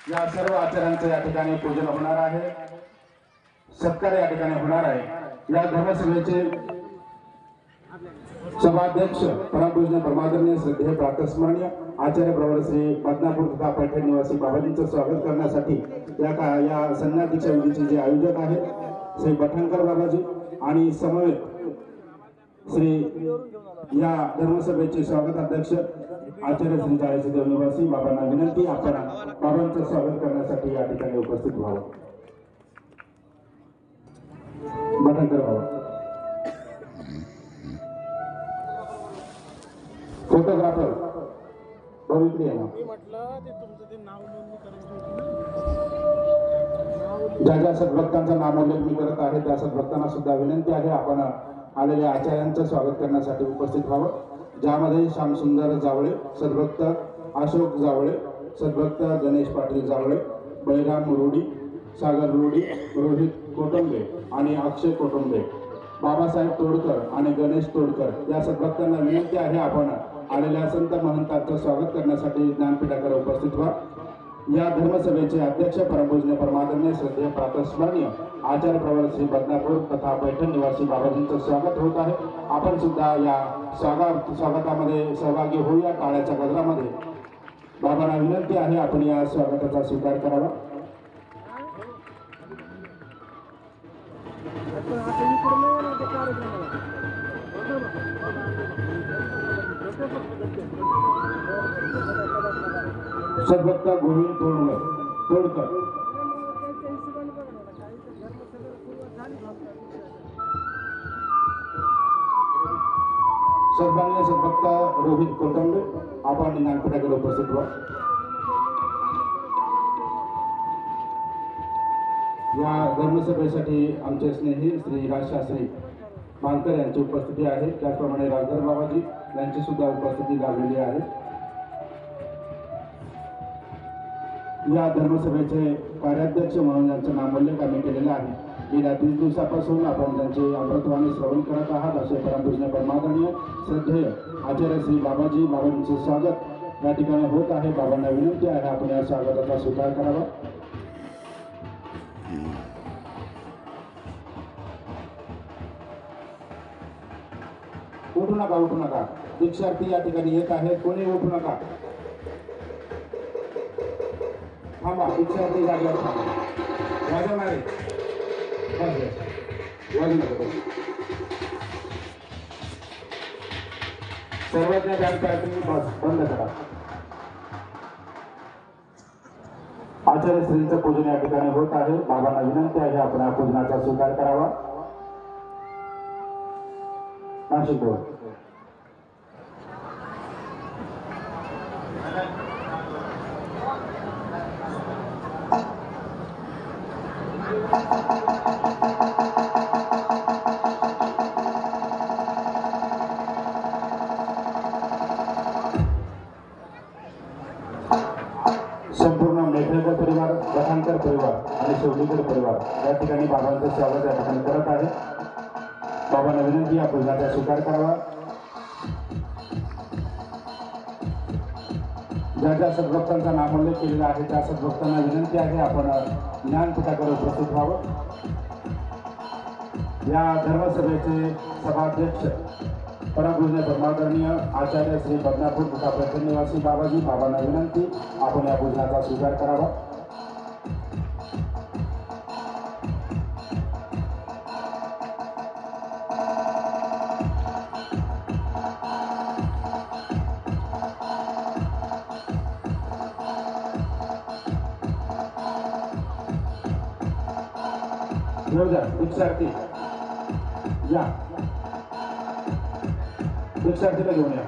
या सर्व आचार्यांचं या ठिकाणी पूजन होणार आहे, सत्कार या ठिकाणी होणार आहे। या धर्मसभेचे सभाध्यक्ष परमपूज्य परमादरणीय श्रद्धेय प्रातस्मरणीय आचार्य प्रवर श्री बदनापूर तथा पैठण निवासी बाबाजींचं स्वागत करण्यासाठी या सन्मानाच्या विधीचे जे आयोजक आहेत श्री बठणकर बाबाजी आणि समवेत श्री या धर्मसभेचे स्वागत अध्यक्ष आचार्य श्री चाळीसदेव निवासी बाबांना विनंती आपण बाबांचं स्वागत करण्यासाठी या ठिकाणी उपस्थित व्हावं। बठणकर बाबा, फोटोग्राफर पवित्र आहे ना, ज्या सद्भक्तांचं नामोल्लेख मी करत आहे त्या सद्भक्तांना सुद्धा विनंती आहे आपण आलेल्या आचार्यांचं स्वागत करण्यासाठी उपस्थित व्हावं। ज्यामध्ये श्यामसुंदर जावळे, सद्भक्त अशोक जावळे, सद्भक्त गणेश पाटील जावळे, बळीराम रोडी, सागर रोडी, रोहित कोटंबे आणि अक्षय कोटंबे, बाबासाहेब तोडकर आणि गणेश तोडकर या सद्भक्तांना विनंती आहे आपण आलेल्या संत महंतांचं स्वागत करण्यासाठी ज्ञानपीठाकडे उपस्थित व्हा। या धर्मसभेचे अध्यक्ष परमपूज्य परमादरणीय श्रद्धेय प्रातस्मरणीय आचार्य प्रवर श्री बदनापूर तथा पैठण निवासी बाबाजींचं स्वागत होत आहे। आपण सुद्धा या स्वागतामध्ये सहभागी होऊया। टाळ्याच्या गजरामध्ये बाबांना विनंती आहे आपण या स्वागताचा स्वीकार करावा। सद्भक्त गोविंद तोडकर, सन्माननीय सद्भक्त रोहित कोटंबे आपण ज्ञानपीठाकडे उपस्थित व्हा। या धर्मसभेसाठी आमचे स्नेही श्री राजशास्त्री मानकर यांची उपस्थिती आहे, त्याचप्रमाणे राजधर बाबाजी यांची सुद्धा उपस्थिती लाभलेली आहे। या धर्मसभेचे कार्याध्यक्ष म्हणून त्यांचं नामोल्लेख आम्ही केलेला आहे। गेल्या 30 दिवसापासून आपण त्यांचे अमृतवाणी श्रवण करत आहात। असे परमपूज्य परमादरणीय श्रद्धेय आचार्य श्री बाबांचे स्वागत या ठिकाणी होत आहे। बाबांना विनंती आहे आपण या स्वागताचा स्वीकार करावा। उठू नका, दीक्षार्थी या ठिकाणी येत आहेत, कोणी उठू नका, थांबा, दीक्षार्थी जागेवर थांबा, वाजवणार आहे, सर्वज्ञ बँक बंद करा। आचार्य श्रींचं पूजन या ठिकाणी होत आहे। बाबांना विनंती आहे आपण या पूजनाचा स्वीकार करावा। नाशिक रोड संपूर्ण मेघेकर परिवार, बठाणकर परिवार आणि शेवटीकर परिवार या ठिकाणी बाबांचं स्वागत या ठिकाणी करत आहे. बाबांना विनंती या भोजनाचा स्वीकार करावा. ज्या ज्या सद्भक्तांचा नामोल्लेख केलेला आहे त्या सद्भक्तांना विनंती आहे आपण ज्ञानपीठाकडे उपस्थित व्हावं. या धर्मसभेचे सभाध्यक्ष परमपूज्य धर्मादरणीय आचार्य श्री बदनापूर तथा पैठण निवासी बाबाजी, बाबांना विनंती आपण या भोजनाचा स्वीकार करावा. दीक्षार्थी या, दीक्षार्थीला घेऊन या.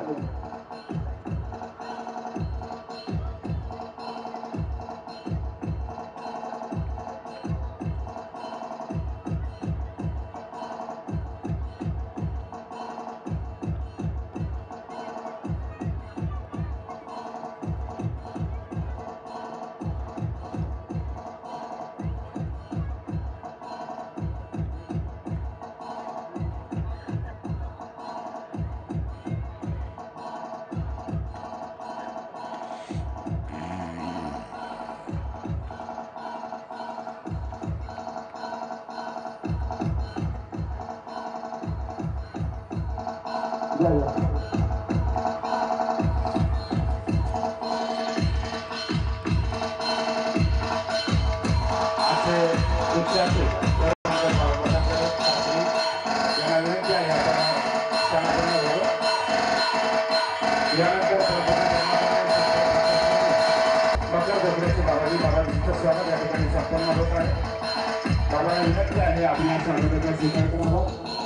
स्वागत या ठिकाणी संपन्न होत आहे. बाबांना विनंती आहे आपण या स्वागताचा स्वीकार करावा.